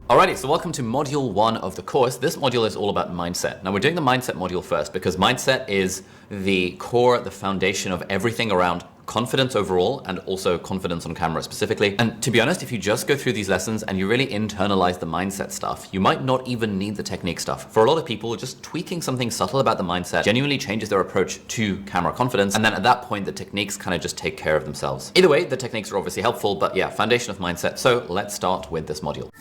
Alrighty, so welcome to module 1 of the course. This module is all about mindset. Now we're doing the mindset module first because mindset is the core, the foundation of everything around confidence overall and also confidence on camera specifically. And to be honest, if you just go through these lessons and you really internalize the mindset stuff, you might not even need the technique stuff. For a lot of people, just tweaking something subtle about the mindset genuinely changes their approach to camera confidence. And then at that point, the techniques kind of just take care of themselves. Either way, the techniques are obviously helpful, but yeah, foundation of mindset. So let's start with this module.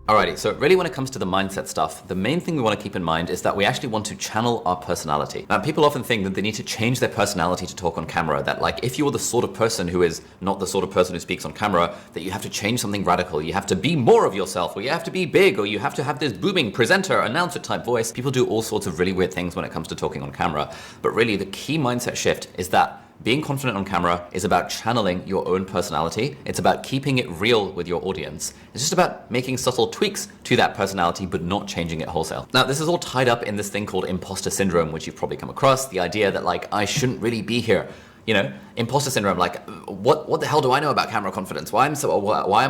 Alrighty, so really when it comes to the mindset stuff, the main thing we want to keep in mind is that we actually want to channel our personality. Now, people often think that they need to change their personality to talk on camera, that like if you're the sort of person who is not the sort of person who speaks on camera, that you have to change something radical, you have to be more of yourself, or you have to be big, or you have to have this booming presenter, announcer type voice. People do all sorts of really weird things when it comes to talking on camera, but really the key mindset shift is that being confident on camera is about channeling your own personality. It's about keeping it real with your audience. It's just about making subtle tweaks to that personality, but not changing it wholesale. Now, this is all tied up in this thing called imposter syndrome, which you've probably come across. The idea that like, I shouldn't really be here. You know, imposter syndrome, like what the hell do I know about camera confidence? Why am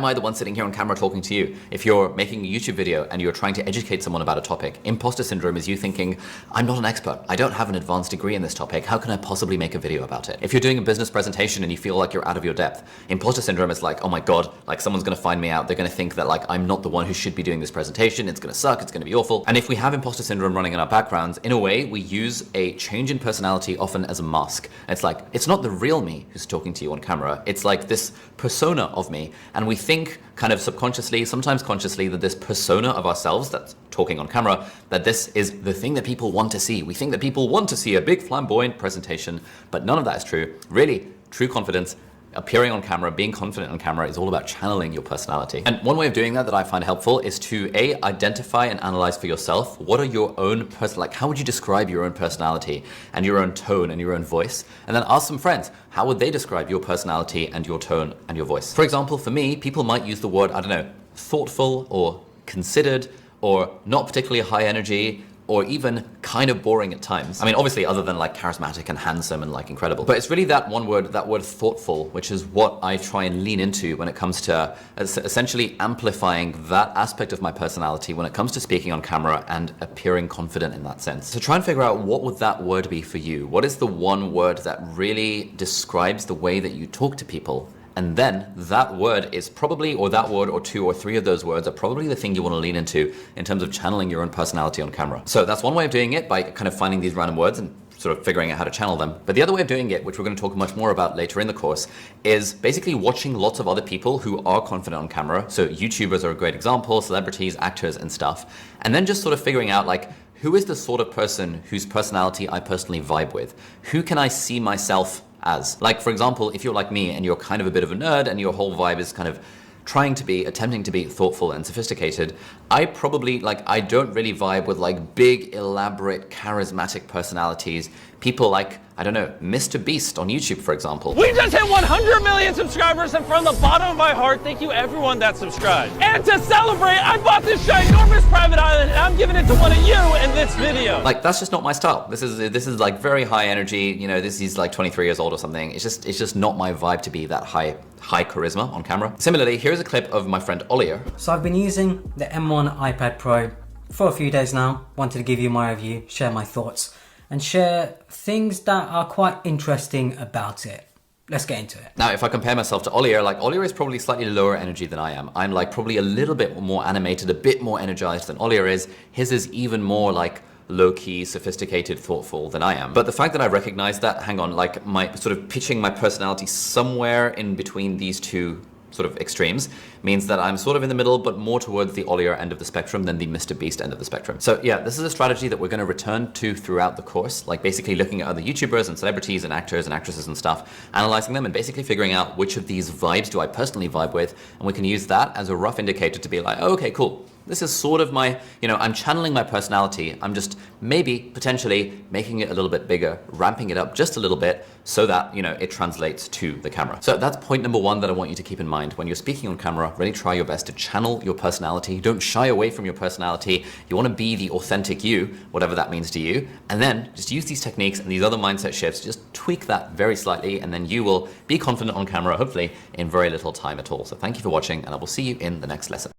I the one sitting here on camera talking to you? If you're making a YouTube video and you're trying to educate someone about a topic, imposter syndrome is you thinking, I'm not an expert. I don't have an advanced degree in this topic. How can I possibly make a video about it? If you're doing a business presentation and you feel like you're out of your depth, imposter syndrome is like, oh my God, like someone's going to find me out. They're going to think that like I'm not the one who should be doing this presentation. It's going to suck. It's going to be awful. And if we have imposter syndrome running in our backgrounds, in a way, we use a change in personality often as a mask. It's like, it's not the real me who's talking to you on camera. It's like this persona of me. And we think kind of subconsciously, sometimes consciously, that this persona of ourselves that's talking on camera, that this is the thing that people want to see. We think that people want to see a big flamboyant presentation, but none of that is true. Really, true confidence, appearing on camera, being confident on camera is all about channeling your personality. And one way of doing that I find helpful is to identify and analyze for yourself what are your own like how would you describe your own personality and your own tone and your own voice, and then ask some friends, how would they describe your personality and your tone and your voice? For example, for me, people might use the word, I don't know, thoughtful or considered or not particularly high energy, or even kind of boring at times. I mean, obviously other than like charismatic and handsome and like incredible, but it's really that one word, that word thoughtful, which is what I try and lean into when it comes to essentially amplifying that aspect of my personality when it comes to speaking on camera and appearing confident in that sense. So try and figure out what would that word be for you? What is the one word that really describes the way that you talk to people? And then that word is probably, or that word or two or three of those words are probably the thing you want to lean into in terms of channeling your own personality on camera. So that's one way of doing it, by kind of finding these random words and sort of figuring out how to channel them. But the other way of doing it, which we're going to talk much more about later in the course, is basically watching lots of other people who are confident on camera. So YouTubers are a great example, celebrities, actors and stuff. And then just sort of figuring out like, who is the sort of person whose personality I personally vibe with? Who can I see myself as? Like, for example, if you're like me and you're kind of a bit of a nerd and your whole vibe is kind of attempting to be thoughtful and sophisticated, I don't really vibe with like big, elaborate, charismatic personalities. People like, I don't know, Mr. Beast on YouTube, for example. We just hit 100 million subscribers, and from the bottom of my heart, thank you everyone that subscribed. And to celebrate, I bought this ginormous private island, and I'm giving it to one of you in this video. Like, that's just not my style. This is like very high energy. You know, he's like 23 years old or something. It's just not my vibe to be that high charisma on camera. Similarly, here's a clip of my friend Olier. So I've been using the M1 iPad Pro for a few days now. Wanted to give you my review, share my thoughts, and share things that are quite interesting about it. Let's get into it. Now, if I compare myself to Olier, like Olier is probably slightly lower energy than I am. I'm like probably a little bit more animated, a bit more energized than Olier is. His is even more like low-key, sophisticated, thoughtful than I am. But the fact that I recognize that, like my sort of pitching my personality somewhere in between these two sort of extremes means that I'm sort of in the middle, but more towards the Olier end of the spectrum than the Mr. Beast end of the spectrum. So yeah, this is a strategy that we're going to return to throughout the course, like basically looking at other YouTubers and celebrities and actors and actresses and stuff, analyzing them and basically figuring out which of these vibes do I personally vibe with, and we can use that as a rough indicator to be like, oh, okay, cool. This is sort of my, I'm channeling my personality. I'm just maybe potentially making it a little bit bigger, ramping it up just a little bit so that, it translates to the camera. So that's point number one that I want you to keep in mind. When you're speaking on camera, really try your best to channel your personality. Don't shy away from your personality. You want to be the authentic you, whatever that means to you. And then just use these techniques and these other mindset shifts, just tweak that very slightly, and then you will be confident on camera, hopefully in very little time at all. So thank you for watching, and I will see you in the next lesson.